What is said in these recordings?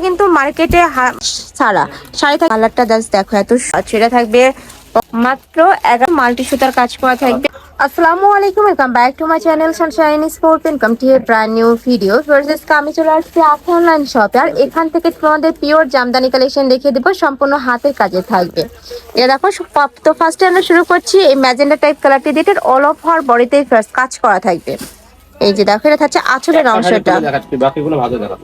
কিন্তু মার্কেটে ছাড়া শাড়ি থাকে। কালারটা জাস্ট দেখো এত সেটা থাকবে মাত্র 11 মাল্টি সুতার কাজ করা থাকবে। আসসালামু আলাইকুম, welcome back to my channel Sunshine sport. Welcome to A brand new video. Versus আমি চলে আসছি আখি অনলাইন শপে, আর এখান থেকে তোমাদের পিওর জামদানি কালেকশন দেখিয়ে দেবো, সম্পূর্ণ হাতের কাজে থাকবে। এটা দেখো, তো ফার্স্টে আমরা শুরু করছি এই ম্যাজেন্ডা টাইপ কালারটি দিয়ে। এটার অল ওভার বডিতে কাজ করা থাকবে। এই যে দেখো, এটা থাকছে আঁচলের অংশটা,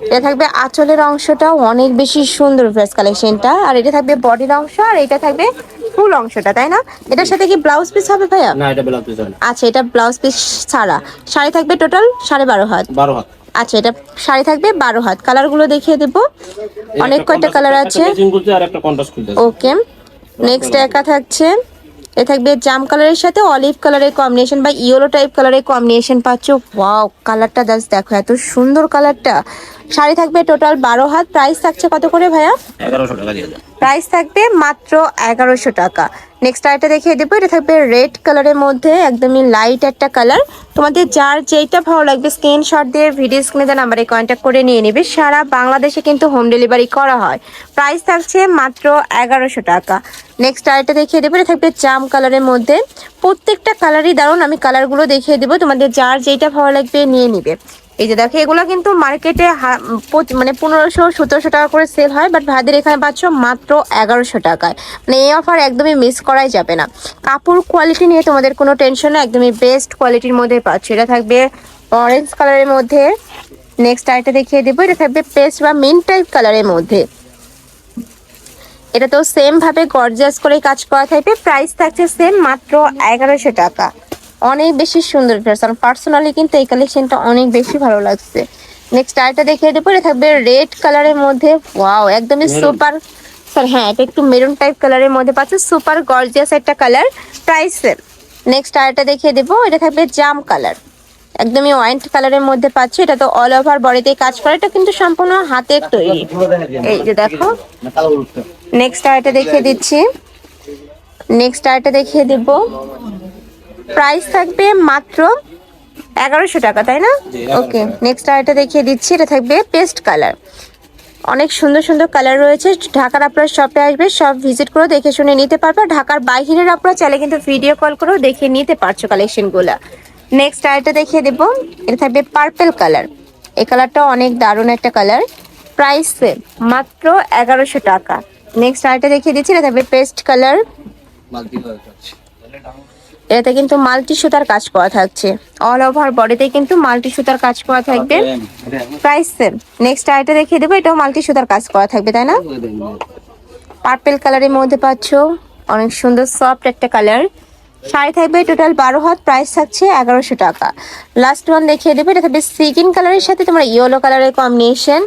এটা থাকবে আঁচলের অংশটাও অনেক বেশি সুন্দর ড্রেস কালেকশনটা। আর এটা থাকবে বডির অংশ, আর এটা থাকবে ফুল অংশটা, তাই না? এটার সাথে কি ব্লাউজ পিস হবে ভাইয়া? না, এটা ব্লাউজ পিস হবে। আচ্ছা, এটা ব্লাউজ পিস ছাড়া। শাড়ি থাকবে টোটাল 12.5 হাত। 12 হাত। আচ্ছা, এটা শাড়ি থাকবে 12 হাত। কালার গুলো দেখিয়ে দেবো, অনেক কয়টা কালার আছে। ওকে, নেক্সট একা থাকছে, এ থাকবে জাম কালারের সাথে অলিভ কালারের কম্বিনেশন বা ইয়েলো টাইপ কালারের কম্বিনেশন পাচ্ছ। ওয়াও, কালারটা জাস্ট দেখো এত সুন্দর কালারটা। শাড়ি থাকবে টোটাল 12 হাত। প্রাইস থাকছে কত করে ভাইয়া? 1100 টাকা দিয়ে দাও। প্রাইস থাকবে মাত্র 1100 টাকা। নেক্সট আইটা দেখিয়ে দেবো, এটা থাকবে রেড কালারের মধ্যে, একদমই লাইট একটা কালার। তোমাদের যার যেটা ভালো লাগবে স্ক্রিনশট দিয়ে ভিডিও স্ক্রিনে দেওয়া নাম্বারে কন্ট্যাক্ট করে নিয়ে নেবে। সারা বাংলাদেশে কিন্তু হোম ডেলিভারি করা হয়। প্রাইস থাকছে মাত্র 1100 টাকা। নেক্সট আইটা দেখিয়ে দেবো, এটা থাকবে জাম কালারের মধ্যে। প্রত্যেকটা কালারই দারুণ, আমি কালারগুলো দেখিয়ে দেবো, তোমাদের যার যেটা ভালো লাগবে নিয়ে নিবে। এই যে দেখো, এগুলো কিন্তু মার্কেটে মানে 1500-1700 টাকা করে সেল হয়, বাট ভাইদের এখানে পাচ্ছ মাত্র 1100 টাকায়। মানে এই অফার একদমই মিস করাই যাবে না। কাপড় কোয়ালিটি নিয়ে তোমাদের কোনো টেনশন না, একদমই বেস্ট কোয়ালিটির মধ্যে পাচ্ছ। এটা থাকবে অরেঞ্জ কালারের মধ্যে। নেক্সট আইটা দেখিয়ে দেবো, এটা থাকবে পেস্ট বা মিন্ট টাইপ কালারের মধ্যে। এটা তো সেম ভাবে গর্জিয়াস করে কাজ করা থাকবে। প্রাইস থাকছে সেম মাত্র 1100 টাকা। অনেক বেশি সুন্দর ড্রেস, আর পার্সোনালি কিন্তু এই কালেকশনটা অনেক বেশি ভালো লাগছে। নেক্সট আইটা দেখিয়ে দেবো, এটা থাকবে রেড কালারের মধ্যে। ওয়াও, একদমই সুপার। স্যার হ্যাঁ, এটা একটু মেরুন টাইপ কালারের মধ্যে পাচ্ছে, সুপার গর্জিয়াস একটা কালার। Price same. নেক্সট আইটা দেখিয়ে দেবো, এটা থাকবে জাম কালার, একদমই ওয়াইন কালারের মধ্যে পাচ্ছি। এটা তো অল ওভার বডিতে কাজ করে, এটা কিন্তু সম্পূর্ণ হাতের তৈরি। এই যে দেখো, নেক্সট আইটা দেখিয়ে দিচ্ছি। নেক্সট আইটা দেখিয়ে দেব, প্রাইস থাকবে মাত্র 1100 টাকা, তাই না? ওকে, নেক্সট আইটা দেখিয়ে দিচ্ছি, এটা থাকবে পেস্ট কালার। অনেক সুন্দর সুন্দর কালার রয়েছে। ঢাকার আপনার শপে আসবে, সব ভিজিট করে দেখে শুনে নিতে পারবে। ঢাকার বাইরের আপনারা চাইলে কিন্তু ভিডিও কল করেও দেখে নিতে পারছো কালেকশনগুলো। নেক্সট আইটা দেখিয়ে দেব, এটা থাকবে পার্পল কালার। এই কালারটা অনেক দারুণ একটা কালার। প্রাইস মাত্র 1100 টাকা। নেক্সট আইটা দেখিয়ে দিচ্ছি, এটা থাকবে পেস্ট কালার। এটাতে কিন্তু মাল্টি সুতার কাজ করা থাকছে, অল ওভার বডিতে কিন্তু মাল্টি সুতার কাজ করা থাকবে। Price same. নেক্সট আইটা দেখিয়ে দেবো, এটাও মাল্টি সুতার কাজ করা থাকবে, তাই না? পার্পল কালারের মধ্যে পাচ্ছ, অনেক সুন্দর সফট একটা কালার। শাড়ি থাকবে টোটাল 12 হাত। প্রাইস থাকছে 1100 টাকা। লাস্ট ওয়ান দেখিয়ে দেবো, এটা থাকবে সিগিন কালারের সাথে তোমার ইয়েলো কালারের কম্বিনেশন,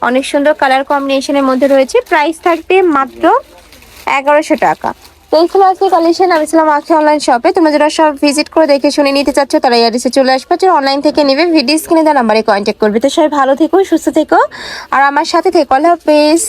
অনেক সুন্দর কালার কম্বিনেশনের মধ্যে রয়েছে। প্রাইস থাকবে মাত্র 1100 টাকা। তো এই ছিল আজকে কালেকশন। আমি ছিলাম আখি অনলাইন শপে। তোমরা যারা সব ভিজিট করে দেখে শুনে নিতে চাচ্ছ, তারা অ্যাড্রেসে চলে আসবে, যারা অনলাইন থেকে নেবে ভিডিও স্ক্রিনে দেওয়া নাম্বারে কন্ট্যাক্ট করবে। তো সবাই ভালো থেকো, সুস্থ থেকো, আর আমার সাথে থেকো। আল্লাহ হাফেজ।